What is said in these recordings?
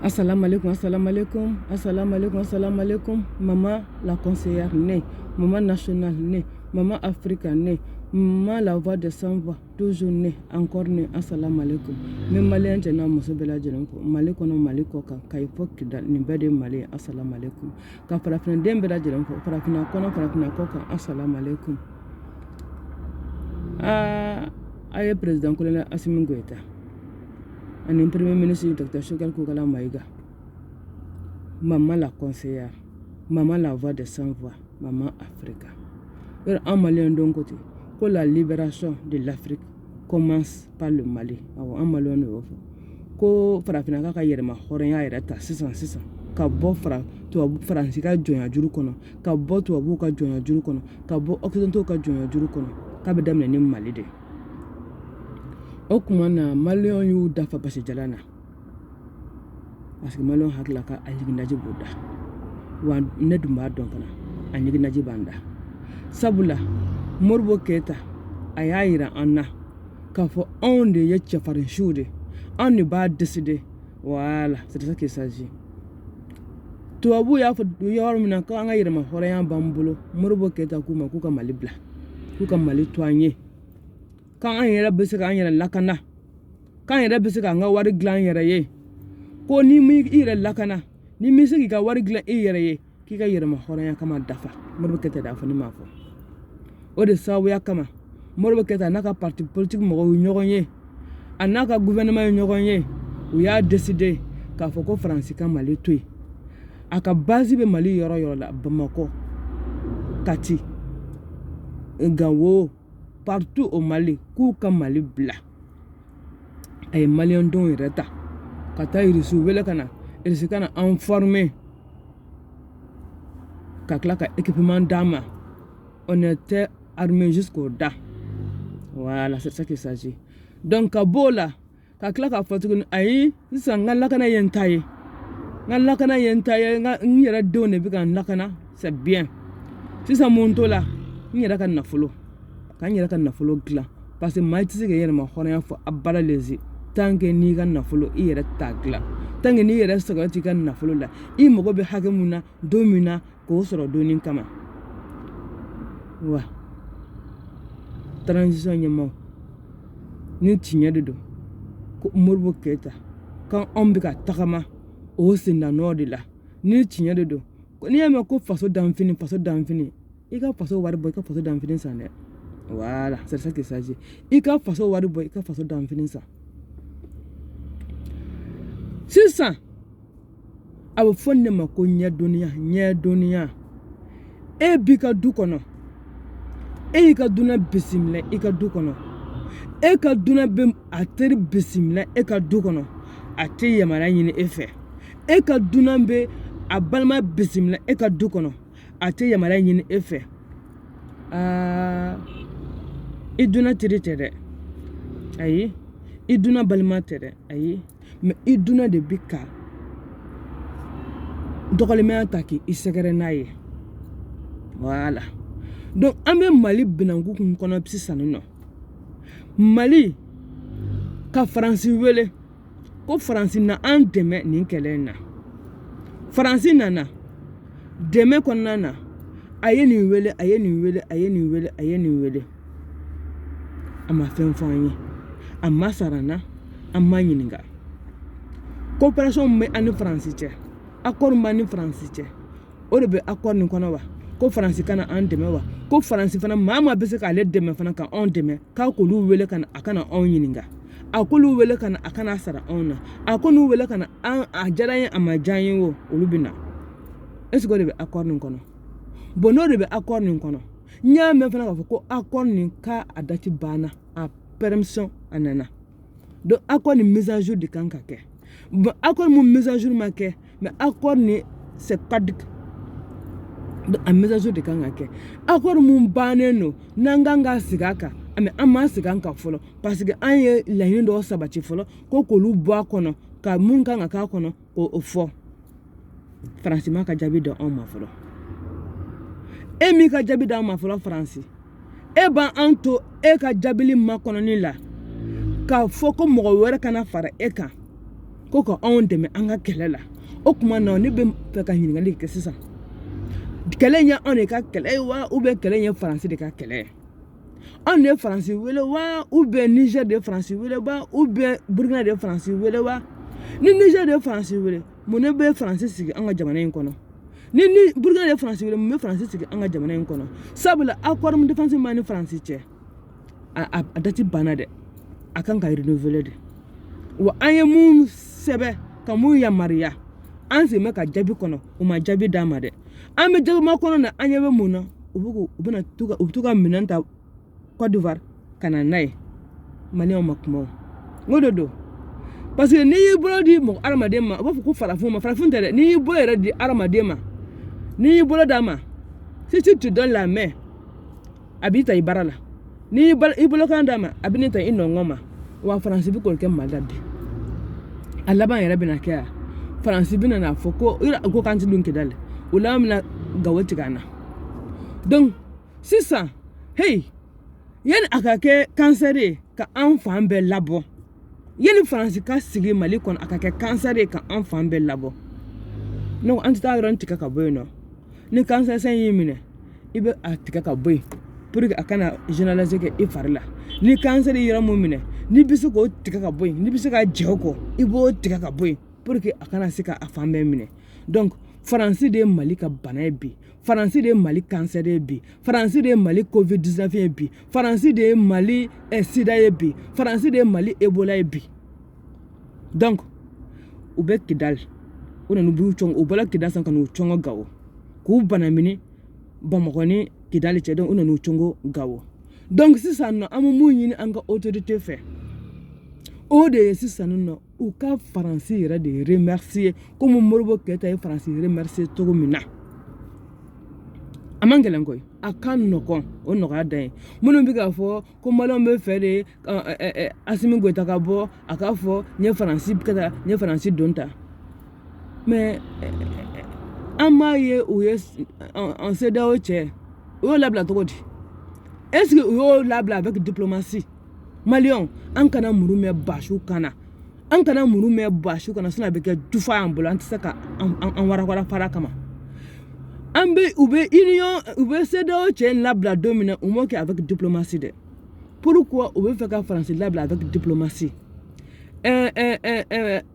Assalamu alaikum, assalamu alaikum, assalamu alaikum, assalamu alaikum. Maman la conseillère née, maman nationale née, maman africaine née, maman la voix de sans voix, toujours née, encore née, assalamu alaikum. Mais malien tena muso bela jelenko, mali kono mali koka, kay fokki dal ni bede mali, assalamu alaikum. Ka farafina dem bela jelenko, farafina kono, farafina koka, assalamu alaikum. Aye président colonel Assimi Goïta. Un premier ministre Dr. Choguel Koukala Maïga. Maman la conseillère, maman la voix de sans voix, maman Africa. Un Malien d'un côté, que la libération de l'Afrique commence par le Mali. Un Malien de l'autre. Que Farafina Kaka Yerma, Horea Ereta, 600. Ka bo Fra, tu as Francis ka jonya juru kono. Ka bo tu abu ka jonya juru kono. Ka bo Occidental ka jonya juru kono. Ka bedam ne Mali de. O kuma na Malion yu dafa basi jalana parce que Malion hakla ka anyiginaji boda wa ne dumba don kana anyiginaji banda sabula Morbo Keita ayayira anna ka fo on de yetcha farin shude on ne ba décider voilà c'est ça qu'il s'agit to abu ya fo yor mina ka nga yirma horeyan bambulo Morbo Keita kuma ku ka malibla ku ka mali toanye quand on est là, c'est quand on est là, quand on est là, c'est quand on est là, ko ni mi ire lakana ni mi sigi ka wari gla ire ki ka yere ma horan kama dafa Morbo Keita dafa ni mafo o de sawu ya kama Morbo Keita naka parti politique mo nyogonye anaka gouvernement nyogonye u ya décider ka foko France ka Mali toy aka base be Mali yoro la Bamako Kati Ngawo partout au Mali, Kouka Mali bla. Et Malien don ireta. Kata irisu wele kana, irisi kana informé. Kaklaka équipement d'armes. On était armé jusqu'au da. Voilà, c'est ça qu'il s'agit. Donc Kabola, kaklaka fatugun ayi, sisa ngalakana yentaye. Ngalakana yentaye, nyera donne bika ngalakana, c'est bien. Sisa montola, nyera kana folo. Quand il y a un follow gla parce que maïtis que yéma horia fo abala lezi tant que ni gan na follow i yera tagla tant que ni yera sagati gan na follow la i mogo be hagemuna domina ko soro donin kama wa transition nyama ni tinya de do ko Morbo Keita quand on bika takama o sinda nord la ni tinya de do ko ni yama ko faso danfini i ka faso war boy ka faso danfini sané. Voilà, c'est ça qu'il s'agit. Il y a façon wariboy, il y a façon d'en finir ça. C'est ça. A vous fondé ma konya donia. E bika du kono. E ka duna bisimle, e ka du kono. E ka duna bem ateri bisimle, e ka du kono. Ate yamara yini efe. E ka duna be abalma bisimle, e ka du kono. Ate yamara yini efe. Iduna tere ayi iduna balma tere ayi mais iduna de bika dokalime ataki isegere naye voilà donc ambe Mali binangu kun kono psisanu no Mali ka France wele ko France na andeme ni kelena France nana deme konana ayeni wele ama fenfanye ama sarana ama nyininga coopération me ani France che accord mani France che o de be accord ni kono wa ko France kana an deme wa ko France fana mama be se ka le deme fana ka on deme ka ko lu wele kana akana on nyininga akolu wele kana akana sara ona akonu wele kana an ajarayen ama janyen wo olubina est-ce que de be accord ni kono bono de be accord ni kono nya me fana ko accord ni ka adati bana a permission anana donc accord ni mise à jour de kanka ke bon accord mon mise à jour ma ke mais accord ni c'est caduc donc a mise à jour de kanka ke accord mon baneno nanganga sigaka mais ama siganka folo parce que an ye layin do sabati folo ko lu bo akono ka mun kanga ka kono ko ofo franchement ka jabi do on ma folo e mi ka jabi da ma folo France e ba anto e ka jabili ma kono ni la ka foko mo were kana fara e ka ko ka anw dɛmɛ an ka kɛlɛ la o kuma na ne bɛ fɛ ka ɲininkali kɛ sisan kɛlɛ in ye anw de ka kɛlɛ ye wa ou bien kɛlɛ in ye faransi de ka kɛlɛ ye anw de ye faransi wele wa ou bien Niger de ye faransi wele wa ou bien Burkina de ye faransi wele wa ni Niger de ye faransi wele mun ne bɛ faransi sigi an ka jamana in kɔnɔ ni Burkina de ye faransi wele mun bɛ faransi sigi an ka jamana in kɔnɔ sabula accord de défense ma ni faransi cɛ a dati banna dɛ a kan ka renouveler de wa an ye mun sɛbɛ ka mun yamaruya an sen bɛ ka jaabi kɔnɔ u ma jaabi d'a ma dɛ an bɛ jaabi ma kɔnɔ na an ɲɛ bɛ mun na u bɛ to ka minɛn ta Côte d'Ivoire ka na n'a ye maliyɛnw ma kuma o n ko don parce que n'i y'i bolo di mɔgɔ hadamaden ma u b'a fɔ ko farafin tɛ dɛ n'i y'i bolo yɛrɛ di hadamaden ma n'i y'i bolo d'a ma si tu te donnes la main a b'i ta i baara la n'i y'i bolo kan d'a ma a bɛ ne ta i nɔngɔn ma wa faransi bɛ k'o kɛ Mali la bi a laban yɛrɛ bɛna kɛ yan faransi bɛna n'a fɔ ko k'an ti dun Kidali o la an bɛna Gawo tigɛ an na donc sisan hey yani a ka kɛ kansɛri ye ka an fan bɛɛ labɔ yani faransi ka sigi Mali kɔnɔ a ka kɛ kansɛri ye ka an fan bɛɛ labɔ donc an tɛ taa yɔrɔ tigɛ ka bɔ yen nɔ ni kansɛri y'i minɛ i bɛ a tigɛ ka bɔ yen pour que a kana généraliser kɛ i fari la ni kansɛri yɔrɔ mun minɛ n'i bɛ se k'o tigɛ ka bɔ yen n'i bɛ se ka jɛ o kɔ i b'o tigɛ ka bɔ yen pour que a kana se ka a fan bɛɛ minɛ donc faransi de ye Mali ka bana ye bi faransi de ye Mali kansɛri ye bi faransi de ye Mali covid-19 ye bi faransi de ye Mali sida ye bi faransi de ye Mali ebola ye bi donc u bɛ Kidali u nana u bɔra Kidali san ka n'u cɔngɔ Gawo k'u bana minɛ Bamakɔ ni Kidali cɛ donc u nana u cɔngɔ Gawo donc sisan nɔ an bɛ mun ɲini an ka autorité fɛ o de ye sisan nɔ u ka faransi yɛrɛ de remercier comme Modibo Keyita ye faransi remercier cogo min na a man gɛlɛn koyi a ka nɔgɔn o nɔgɔya dan ye minnu bɛ k'a fɔ ko maliyɛnw bɛ fɛ de Asimi Goyita ka bɔ a k'a fɔ n ye faransi don ta mais an m'a ye u ye CEDEAO cɛ u y'o labila cogo di est-ce que u y'o labila avec diplomatie maliyɛnw an kana muru mɛn basiw kana an kana muru mɛn basiw kana sinon a bɛ kɛ jufa y'an bolo an tɛ se ka an warawara fara kama an bɛ u bɛ CEDEAO cɛ labila don min na u m'o kɛ avec diplomatie dɛ pourquoi u bɛ fɛ ka faransi labila avec diplomatie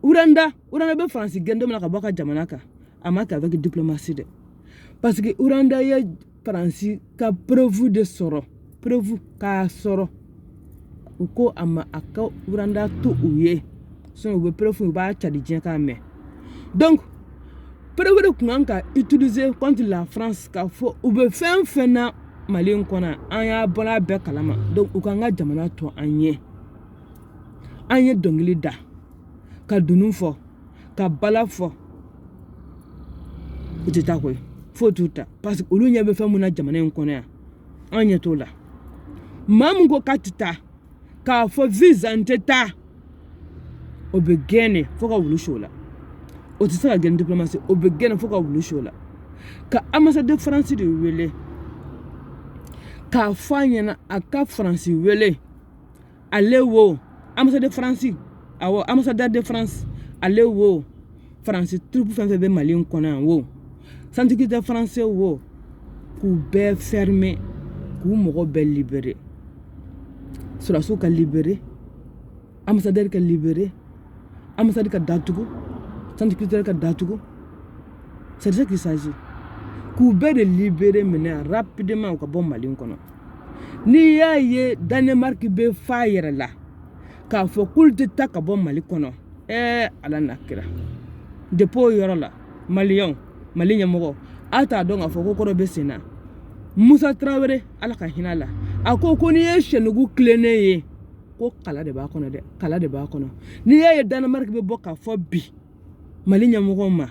Uranda bɛ faransi gɛn don min na ka bɔ a ka jamana kan a ma kɛ avec diplomatie dɛ parce que Uranda ye faransi ka preuve de sɔrɔ preuve k'a sɔrɔ u ko a ma a ka Uranda to u ye sinon u bɛ preuve u b'a cari diɲɛ k'a mɛn donc preuve de tun kan ka utiliser contre la France k'a fɔ u bɛ fɛn fɛn na Mali in kɔnɔ an y'a bɔra bɛɛ kalama donc u kan ka jamana to an ye dɔnkili da ka dunun fɔ ka bala fɔ u tɛ taa koyi fo t'u ta parce que olu ɲɛ bɛ fɛn mun na jamana in kɔnɔ yan an ɲɛ t'o la maa mun ko k'a tɛ taa k'a fɔ visa n tɛ taa o bɛ gɛn fo ka wulu si o la o tɛ se ka gɛn diplomatie o bɛ gɛn fo ka wulu si o la ka ambassadeur faransi de wele k'a fɔ a ɲɛna a ka faransi wele ale wo ambassadeur faransi awɔ ambassadeur de France ale wo faransi troupe fɛn fɛn bɛ Mali in kɔnɔ yan wo santigite français wo k'u bɛɛ fermer k'u mɔgɔ bɛɛ libérer sɔrɔsiw ka libérer ambassadeur ka libérer ambassade ka datugu centre culturel ka datugu c'est de ça qu'il s'agit k'u bɛɛ de libérer maintenant rapidement u ka bɔ Mali in kɔnɔ n'i y'a ye Danemark bɛ fa yɛrɛ la k'a fɔ k'olu tɛ taa ka bɔ Mali kɔnɔ ala n'a kira depuis o yɔrɔ la maliyɛnw Mali ɲɛmɔgɔ a t'a dɔn k'a fɔ ko kɔrɔ bɛ sen na Musa Tarawele ala ka hinɛ la a ko n'i ye Senugu tilennen ye ko kala de b'a kɔnɔ dɛ kala de b'a kɔnɔ n'i y'a ye Danemark bɛ bɔ k'a fɔ bi Mali ɲɛmɔgɔw ma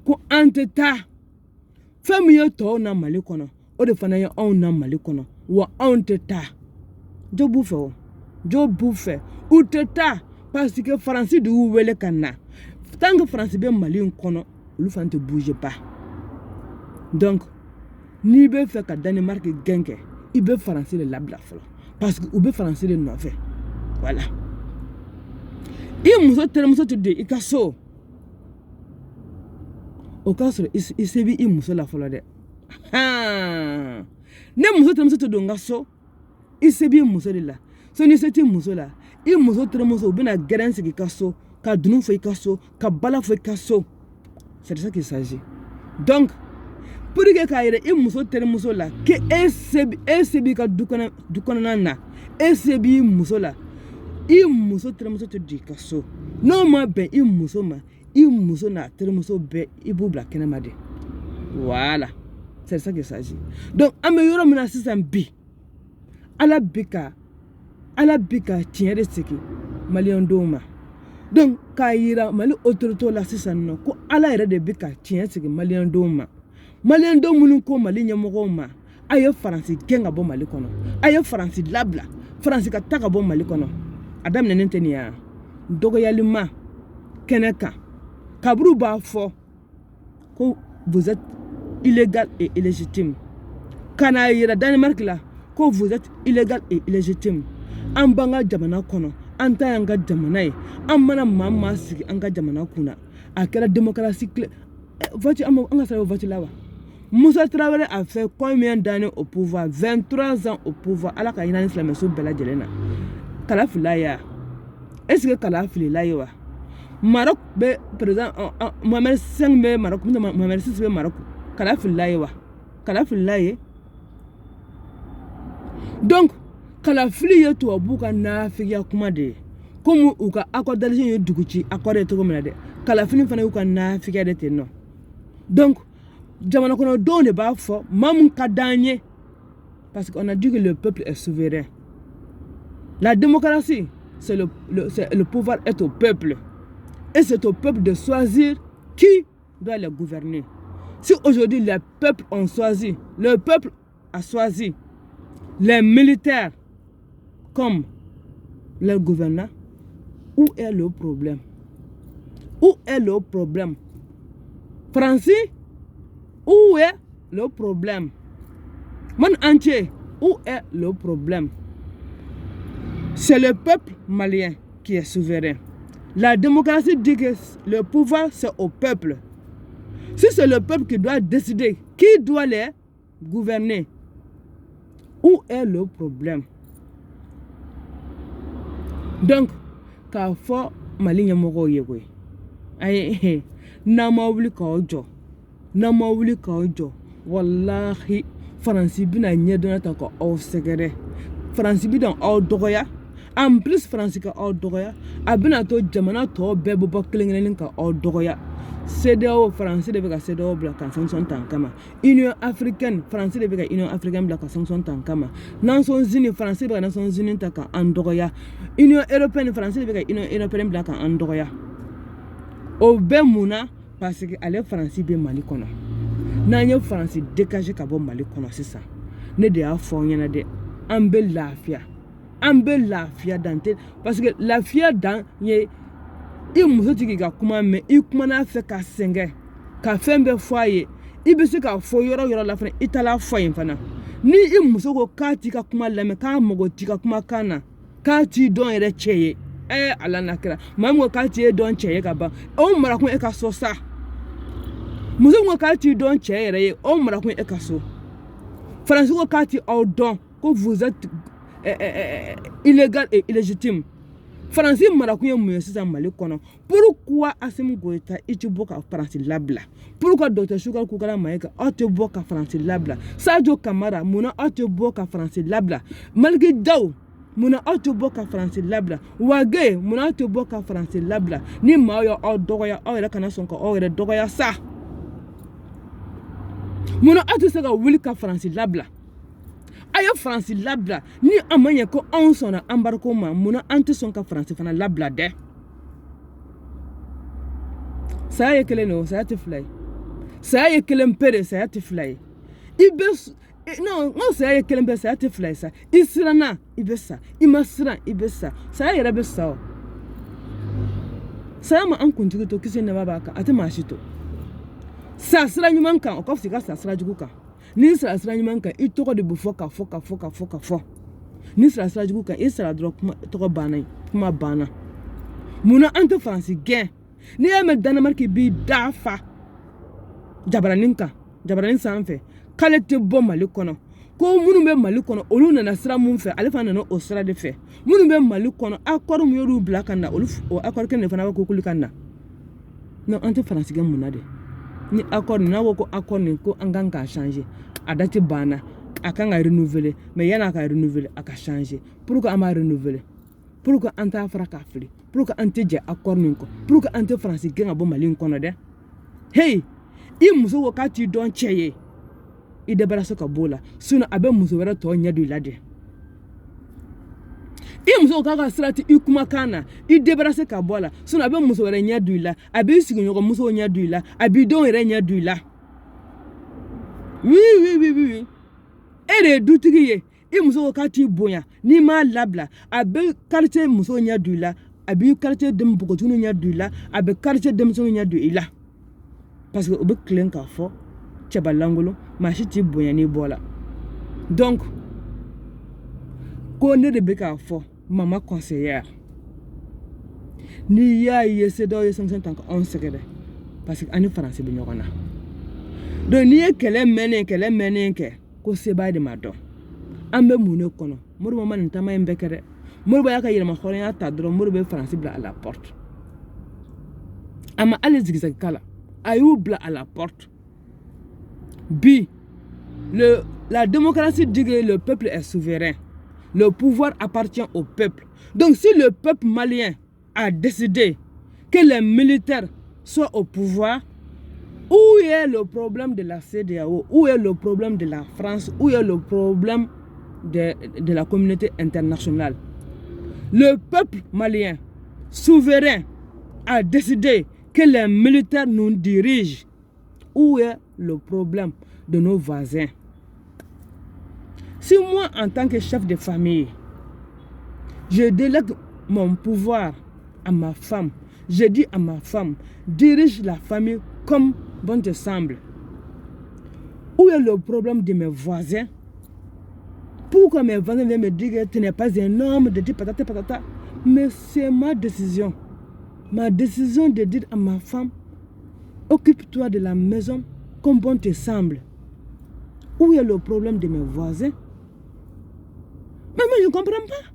ko an tɛ taa fɛn min ye tɔw na Mali kɔnɔ o de fana ye anw na Mali kɔnɔ wa anw tɛ taa jo b'u fɛ o jo b'u fɛ u tɛ taa parce que faransi de y'u wele ka na tant que faransi bɛ Mali in kɔnɔ olu fana tɛ bouger pas donc n'i bɛ fɛ ka Danemark gɛn kɛ i bɛ faransi de labila fɔlɔ parce que u bɛ faransi de nɔfɛ voilà I muso terimuso tɛ don i ka so o k'a sɔrɔ i se bɛ i muso la fɔlɔ dɛ ne muso terimuso tɛ don n ka so i se b'i muso de la so ni se t'i muso la i muso terimuso u bɛna gɛrɛn sigi i ka so ka dunun fɔ i ka so ka bala fɔ i ka so c'est de ça qu'il s'agit donc pour que k'a yɛrɛ i muso terimuso la que e se b'i ka du kɔnɔna na e se b'i muso la i muso terimuso tɛ don i ka so n'o ma bɛn i muso ma i muso n'a terimuso bɛɛ i b'u bila kɛnɛma de voilà c'est de ça qu'il s'agit donc an bɛ yɔrɔ min na sisan bi ala bɛ ka tiɲɛ de segin maliyɛndenw ma donc k'a yira mali autorité la sisan nɔ ko ala yɛrɛ de bɛ ka tiɲɛ segin maliyɛndenw ma maliyɛndenw minnu ko mali ɲɛmɔgɔw ma a ye faransi gɛn ka bɔ mali kɔnɔ a ye faransi labila faransi ka ta ka bɔ mali kɔnɔ a daminɛnen tɛ nin ya dɔgɔyali ma kɛnɛ kan kaburu b'a fɔ ko vous êtes illégal et illégitime kana yira Danemark la ko vous êtes illégal et illégitime an b'an ka jamana kɔnɔ an ta y'an ka jamana ye an mana maa sigi an ka jamana kunna a kɛra démocratie vote an ka sara vote la wa Moussa Traoré a fait combien d'années au pouvoir 23 ans au pouvoir ala ka hinɛ ni silamɛso bɛɛ lajɛlen na kala filila ya est-ce que kala filila ye wa Maroc bɛ président Mohamed V bɛ Maroc Mohamed VI bɛ Maroc kala filila ye wa kala filila ye donc kalafili ye tubabu ka nafigiya kuma de ye comme u ka accord d'Alger ye dugu ci accord ye cogo min na dɛ kalafili fana y'u ka nafigiya de ten nɔ donc jamana kɔnɔdenw de b'a fɔ maa mun ka d'an ye parce qu'on a dit que le peuple est souverain la démocratie c'est le pouvoir est au peuple et c'est au peuple de choisir qui doit les gouverner si aujourd'hui les peuples ont choisi le peuple a choisi les militaires comme leur gouvernant, où est le problème? Où est le problème? Francis, où est le problème? Monde entier, où est le problème? C'est le peuple malien qui est souverain. La démocratie dit que le pouvoir c'est au peuple. Si c'est le peuple qui doit décider qui doit les gouverner, où est le problème? Donc, k'a fɔ mali ɲɛmɔgɔw ye koyi ayi n'an ma wuli k'aw jɔ walahi faransi bɛna ɲɛdɔnya ta k'aw sɛgɛrɛ faransi bɛna aw dɔgɔya en plus faransi ka aw dɔgɔya a bɛna to jamana tɔw bɛɛ bɛ bɔ kelen-kelen ka aw dɔgɔya CEDEAO faransi de bɛ ka CEDEAO bila ka sanction ta n kama Union africaine faransi de bɛ ka Union africaine bila ka sanction ta n kama Nations unies faransi de bɛ ka Nations unies ta ka an dɔgɔya Union européenne faransi de bɛ ka Union européenne bila ka an dɔgɔya o bɛɛ mun na parce que ale faransi bɛ Mali kɔnɔ n'an ye faransi dégager ka bɔ Mali kɔnɔ sisan ne de y'a fɔ aw ɲɛna dɛ an bɛ lafiya dan tɛ parce que lafiya dan ye i muso tigi ka kuma mɛn i kumana fɛ ka sɛngɛ ka fɛn bɛɛ fɔ a ye i bɛ se k'a fɔ yɔrɔ yɔrɔ la fana i tala fɔ yen fana ni i muso ko k'a t'i ka kuma lamɛn k'a mago t'i ka kumakan na k'a t'i dɔn yɛrɛ cɛ ye ala na kɛra maa min ko k'a t'i dɔn cɛ ye ka ban o marakun e ka so sa muso min ko k'a t'i dɔn cɛ yɛrɛ ye o marakun e ka so faransi ko k'a t'i aw dɔn ko vous êtes illégal et illégitime faransi marakun ye mun ye sisan Mali kɔnɔ pourquoi Assimi Goïta i tɛ bɔ ka faransi labila pourquoi Dr Sukari Kokala Mayiga aw tɛ bɔ ka faransi labila Sadio Kamara munna aw tɛ bɔ ka faransi labila Maliki Dawu munna aw tɛ bɔ ka faransi labila Wage munna aw tɛ bɔ ka faransi labila ni maa y'aw dɔgɔya aw yɛrɛ kana sɔn ka aw yɛrɛ dɔgɔya sa munna aw tɛ se ka wuli ka faransi labila a ye faransi labila ni a ma ɲɛ ko anw sɔnna embargo ma munna an tɛ sɔn ka faransi fana labila dɛ saya ye kelen de o saya tɛ fila ye saya ye kelen pe de saya tɛ fila ye i bɛ non n ko saya ye kelen pe saya tɛ fila ye sa i siranna i bɛ sa i ma siran i bɛ sa saya yɛrɛ bɛ sa o saya ma an kuntigi to kisi nɛma b'a kan a tɛ maa si to sa sira ɲuman kan o ka fisa i ka sa sira jugu kan ni sira sira ɲuman kan i tɔgɔ de bɛ fɔ ka fɔ ni sira sira jugu kan i sira dɔrɔn kuma tɔgɔ banna kuma banna Muna ante France gain. Ni eme Danemark bi dafa. Jabaranin sanfe. Kale te bon Mali kono. Ko munu be Mali kono olu nana sira mun fe ale fa nana o sira de fe. Munu be Mali kono accord mu yoru bla kanna olu o accord ken ne fana ko kuli kanna. Non ante France gain muna de. Ni accord na wo ko accord ni ko anganga changer. Adati bana akanga renouveler mais yana ka renouveler aka changer. Pourquoi ama renouveler? Pourquoi anta fraka fli? Pourquoi ante je accord ni ko? Pourquoi ante France gain abo Mali kono de? Hey, i muso wakati don cheye. I débarrasse ka bola. Suna abe muso wera to nya du lade. I muso kaka strati i kuma kana. I débarrasse ka bola. Suna abe muso wera nya du la. Abe sigi nyoko muso nya du la. Abi don wera nya du la. Oui. Ere dutigi ye. I muso wakati bonya. Ni ma labla. Abe quartier muso nya du la. Abi quartier dem bokotunu nya du la. Abe quartier dem so nya du la. Parce que obe clen ka fo. Tchaba langolo. Machiti boyani bola. Donc, qu'on ne rebecca fo. Maman conseillère. Ni ya yese do yese tant on secret. Parce que ani français bi ñokona. Donc ni kele menen ke ko seba de mado. Ambe mune kono. Muru mama ntama mbekere. Muru ba yaka yirma xolen ya tadro muru be français bla à la porte. Ama ale zigzag kala. Ayou bla à la porte. B. La démocratie dit que le peuple est souverain. Le pouvoir appartient au peuple. Donc si le peuple malien a décidé que les militaires soient au pouvoir, où est le problème de la CEDEAO? Où est le problème de la France? Où est le problème de la communauté internationale? Le peuple malien souverain a décidé que les militaires nous dirigent. Où est le problème de nos voisins? Si moi, en tant que chef de famille, je délègue mon pouvoir à ma femme, je dis à ma femme, dirige la famille comme bon te semble. Où est le problème de mes voisins? Pourquoi mes voisins viennent me dire que tu n'es pas un homme de dire patata patata? Mais c'est ma décision. Ma décision de dire à ma femme, occupe-toi de la maison comme bon te semble. Où est le problème de mes voisins? Mais moi, je ne comprends pas.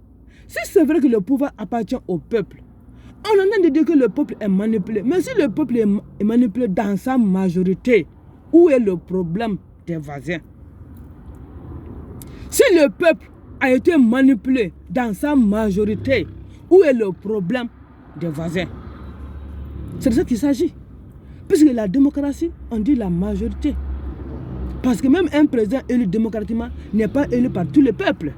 Si c'est vrai que le pouvoir appartient au peuple, on en a de dire que le peuple est manipulé. Mais si le peuple est manipulé dans sa majorité, où est le problème des voisins? Si le peuple a été manipulé dans sa majorité, où est le problème des voisins? C'est de ça qu'il s'agit. Puisque la démocratie, on dit la majorité. Parce que même un président élu démocratiquement n'est pas élu par tout le peuple.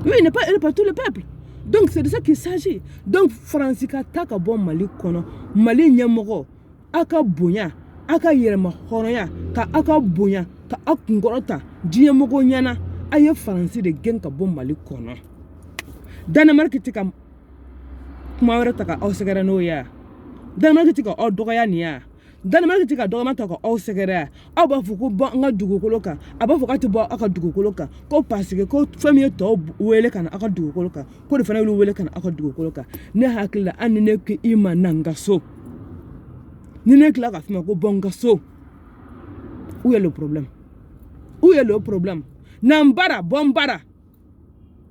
Oui, il n'est pas élu par tout le peuple. Donc c'est de ça qu'il s'agit. Donc Francika taka bon Mali kono, Mali nyamogo, aka bonya, aka yerema horoya, ka aka bonya, ka akungorota, diyamogo nyana, aye Franci de gen ka bon Mali kono. Danemark tika kumawara taka au segera no ya. Danemark tika au doya niya. Danemark tika doya taka au segera. Aba fuku ba nga dugukoloka. Aba fukati ba aka dugukoloka. Ko parce que ko famille to wele kana aka dugukoloka. Ko de fana wele kana aka dugukoloka. Ne hakila anne ke ima nanga so. Ni ne kla ka fima ko bonga so. Où est le problème? Où est le problème? Nambara bombara.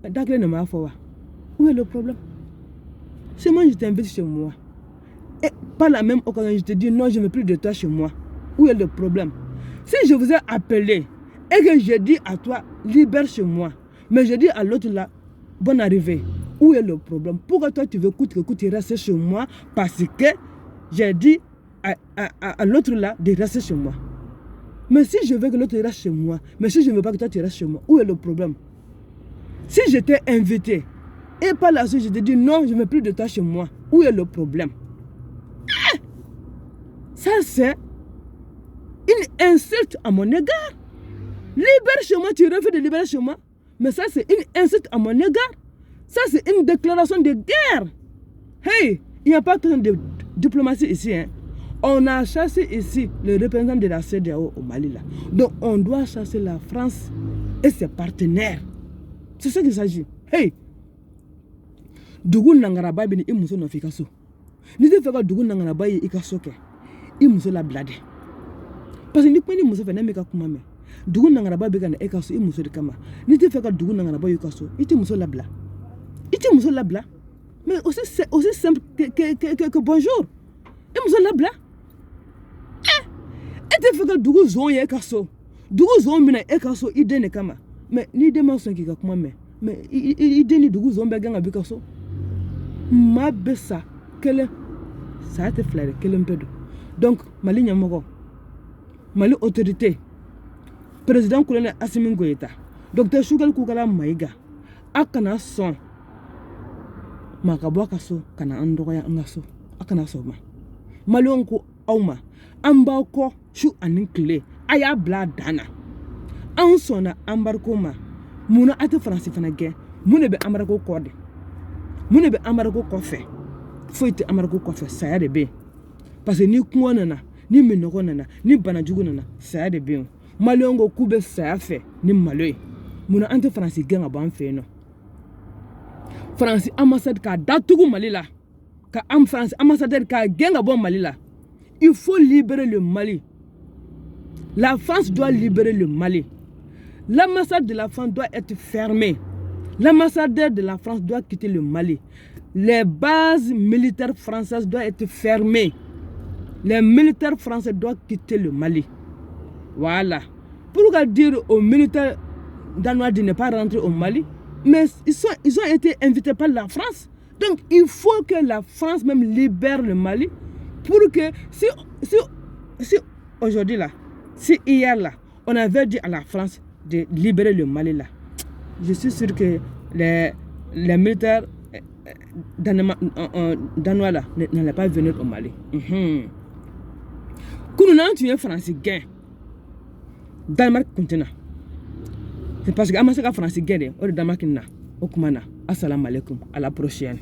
Dakle ne ma fowa. Où est le problème? C'est moi je t'invite chez moi. Et par la même occasion, je te dis non, je ne veux plus de toi chez moi. Où est le problème? Si je vous ai appelé et que je dis à toi, libère chez moi, mais je dis à l'autre là, bonne arrivée, où est le problème? Pourquoi toi tu veux que rester chez moi? Parce que j'ai dit à l'autre là de rester chez moi. Mais si je veux que l'autre reste chez moi, mais si je ne veux pas que toi tu restes chez moi, où est le problème? Si je t'ai invité, et par la suite je te dis non, je ne veux plus de toi chez moi, où est le problème? Ça c'est une insulte à mon égard. Libère chez moi, tu refuses de libérer chez moi. Mais ça c'est une insulte à mon égard. Ça c'est une déclaration de guerre. Hey, il n'y a pas de diplomatie ici. Hein. On a chassé ici le représentant de la CEDEAO au Mali. Là. Donc on doit chasser la France et ses partenaires. C'est ça qu'il s'agit. Hey. dugu nangaraba bɛ ni i muso nɔfɛ i ka so n'i tɛ fɛ ka dugu nangaraba ye i ka so kɛ i muso labila dɛ parce que ni kuma ni muso fɛ ne m'e ka kuma mɛn dugu nangaraba bɛ ka na e ka so i muso de kama n'i tɛ fɛ ka dugu nangaraba ye i ka so i tɛ muso labila mais aussi simple que bonjour i muso labila e tɛ fɛ ka dugu zɔn ye e ka so dugu zɔn bɛna e ka so i den de kama mais n'i den ma sɔn k'i ka kuma mɛn mais i den ni dugu zɔn bɛɛ kan ka b'i ka so maa bɛ sa kelen saya tɛ fila de kelen bɛɛ don donc Mali ɲɛmɔgɔ Mali autorité président colonel Assimi Goïta docteur Choguel Koukala Maïga a kana sɔn maa ka bɔ a ka so kana an dɔgɔya an ka so a kana sɔn ma Maliyɛnw ko aw ma an b'aw kɔ su ani tile a y'a bila a dan na an sɔnna embargo ma mun na a tɛ Faransi fana gɛn mun de bɛ embargo kɔ de mun de bɛ embargo kɔfɛ foyi tɛ embargo kɔfɛ saya de bɛ yen parce que ni kɔngɔ nana ni minɔgɔ nana ni banajugu nana saya de bɛ yen Maliyɛnw ko k'u bɛ saya fɛ ni malo ye mun na an tɛ Faransi gɛn ka bɔ an fɛ yen nɔ Faransi ambassade k'a datugu Mali la ka Faransi ambassadeur k'a gɛn ka bɔ Mali la il faut libérer le Mali la France doit libérer le Mali l'ambassade de la France doit être fermée l'ambassadeur de la France doit quitter le Mali les bases militaires françaises doivent être fermées les militaires français doivent quitter le Mali voilà pourquoi dire aux militaires danois de ne pas rentrer au Mali mais ils ont été invités par la France donc il faut que la France même libère le Mali pour que si aujourd'hui là si hier là on avait dit à la France de libérer le Mali là je suis sûr que les militaires danois là n'allaient pas venir au Mali quand nous avons tué France gain Danemark continue c'est parce que amasa ka France gain de o Danemark na o kuma na assalamu alaikum à la prochaine.